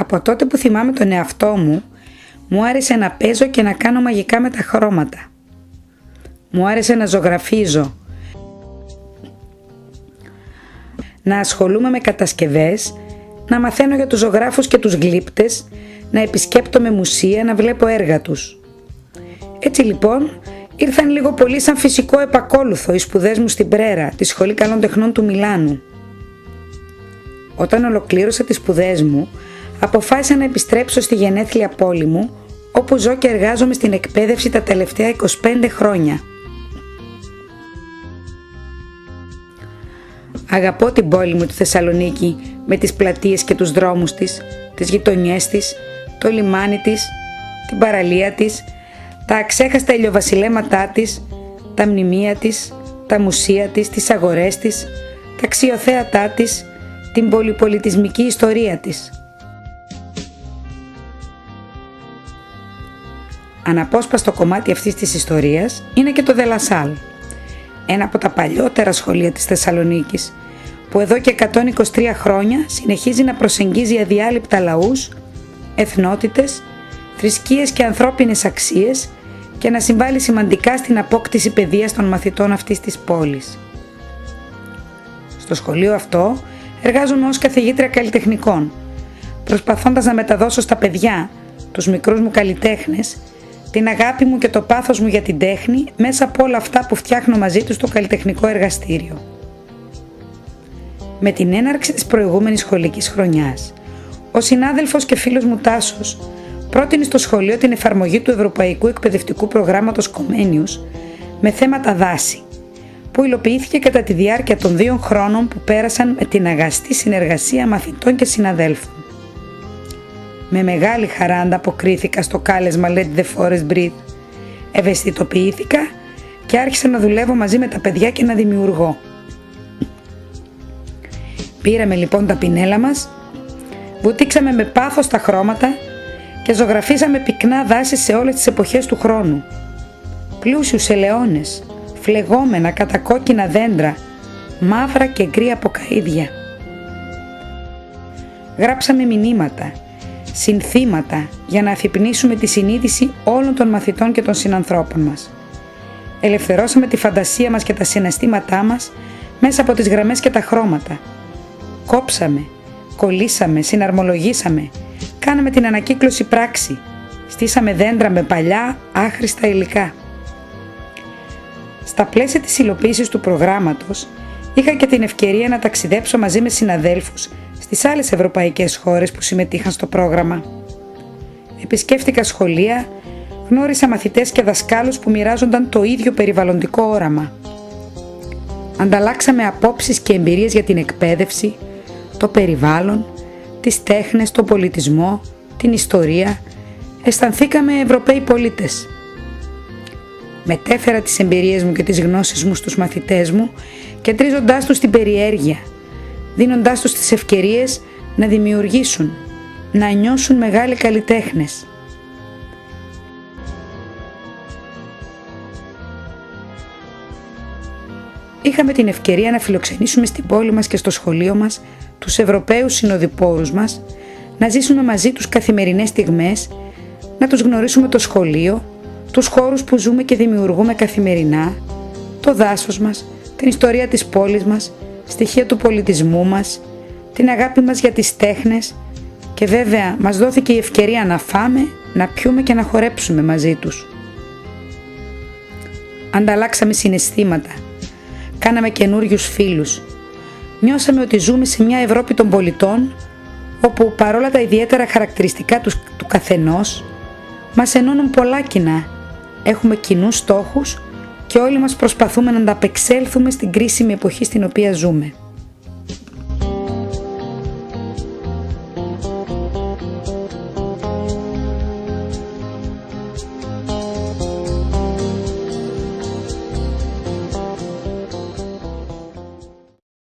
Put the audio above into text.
Από τότε που θυμάμαι τον εαυτό μου, μου άρεσε να παίζω και να κάνω μαγικά με τα χρώματα. Μου άρεσε να ζωγραφίζω, να ασχολούμαι με κατασκευές, να μαθαίνω για τους ζωγράφους και τους γλύπτες, να επισκέπτομαι μουσεία, να βλέπω έργα τους. Έτσι λοιπόν, ήρθαν λίγο πολύ σαν φυσικό επακόλουθο οι σπουδές μου στην Πρέρα, τη Σχολή Καλών Τεχνών του Μιλάνου. Όταν ολοκλήρωσα τις σπουδές μου, αποφάσισα να επιστρέψω στη γενέθλια πόλη μου, όπου ζω και εργάζομαι στην εκπαίδευση τα τελευταία 25 χρόνια. Αγαπώ την πόλη μου τη Θεσσαλονίκη με τις πλατείες και τους δρόμους της, τις γειτονιές της, το λιμάνι της, την παραλία της, τα αξέχαστα ηλιοβασιλέματά της, τα μνημεία της, τα μουσεία της, τις αγορές της, τα αξιοθέατά της, την πολυπολιτισμική ιστορία της. Αναπόσπαστο κομμάτι αυτής της ιστορίας είναι και το De La Salle, ένα από τα παλιότερα σχολεία της Θεσσαλονίκης, που εδώ και 123 χρόνια συνεχίζει να προσεγγίζει αδιάλειπτα λαούς, εθνότητες, θρησκείες και ανθρώπινες αξίες και να συμβάλλει σημαντικά στην απόκτηση παιδείας των μαθητών αυτής της πόλης. Στο σχολείο αυτό εργάζομαι ως καθηγήτρια καλλιτεχνικών, προσπαθώντας να μεταδώσω στα παιδιά, τους μικρούς μου καλλιτέχνες, την αγάπη μου και το πάθος μου για την τέχνη μέσα από όλα αυτά που φτιάχνω μαζί τους στο καλλιτεχνικό εργαστήριο. Με την έναρξη της προηγούμενης σχολικής χρονιάς, ο συνάδελφος και φίλος μου Τάσος πρότεινε στο σχολείο την εφαρμογή του Ευρωπαϊκού Εκπαιδευτικού Προγράμματος Κομμένιους με θέματα δάση, που υλοποιήθηκε κατά τη διάρκεια των 2 χρόνων που πέρασαν με την αγαστή συνεργασία μαθητών και συναδέλφων. Με μεγάλη χαρά ανταποκρίθηκα στο κάλεσμα Let the Forest Breathe, ευαισθητοποιήθηκα και άρχισα να δουλεύω μαζί με τα παιδιά και να δημιουργώ. Πήραμε λοιπόν τα πινέλα μας, βουτήξαμε με πάθος τα χρώματα και ζωγραφίσαμε πυκνά δάση σε όλες τις εποχές του χρόνου. Πλούσιους ελαιώνες, φλεγόμενα κατακόκκινα δέντρα, μαύρα και γκρι αποκαΐδια. Γράψαμε μηνύματα, συνθήματα για να αφυπνίσουμε τη συνείδηση όλων των μαθητών και των συνανθρώπων μας. Ελευθερώσαμε τη φαντασία μας και τα συναισθήματά μας μέσα από τις γραμμές και τα χρώματα. Κόψαμε, κολλήσαμε, συναρμολογήσαμε, κάναμε την ανακύκλωση πράξη, στήσαμε δέντρα με παλιά, άχρηστα υλικά. Στα πλαίσια της υλοποίησης του προγράμματος, είχα και την ευκαιρία να ταξιδέψω μαζί με συναδέλφους στις άλλες ευρωπαϊκές χώρες που συμμετείχαν στο πρόγραμμα. Επισκέφτηκα σχολεία, γνώρισα μαθητές και δασκάλους που μοιράζονταν το ίδιο περιβαλλοντικό όραμα. Ανταλλάξαμε απόψεις και εμπειρίες για την εκπαίδευση, το περιβάλλον, τις τέχνες, τον πολιτισμό, την ιστορία. Αισθανθήκαμε Ευρωπαίοι πολίτες. Μετέφερα τις εμπειρίες μου και τις γνώσεις μου στους μαθητές μου, κεντρίζοντάς τους την περιέργεια, δίνοντάς τους τις ευκαιρίες να δημιουργήσουν, να νιώσουν μεγάλοι καλλιτέχνες. Είχαμε την ευκαιρία να φιλοξενήσουμε στην πόλη μας και στο σχολείο μας τους Ευρωπαίους συνοδοιπόρους μας, να ζήσουμε μαζί τους καθημερινές στιγμές, να τους γνωρίσουμε το σχολείο, τους χώρους που ζούμε και δημιουργούμε καθημερινά, το δάσος μας, την ιστορία της πόλης μας, στοιχεία του πολιτισμού μας, την αγάπη μας για τις τέχνες και βέβαια μας δόθηκε η ευκαιρία να φάμε, να πιούμε και να χορέψουμε μαζί τους. Ανταλλάξαμε συναισθήματα, κάναμε καινούριους φίλους, νιώσαμε ότι ζούμε σε μια Ευρώπη των πολιτών, όπου παρόλα τα ιδιαίτερα χαρακτηριστικά του καθενός, μας ενώνουν πολλά κοινά, έχουμε κοινούς στόχους και όλοι μας προσπαθούμε να ανταπεξέλθουμε στην κρίσιμη εποχή στην οποία ζούμε.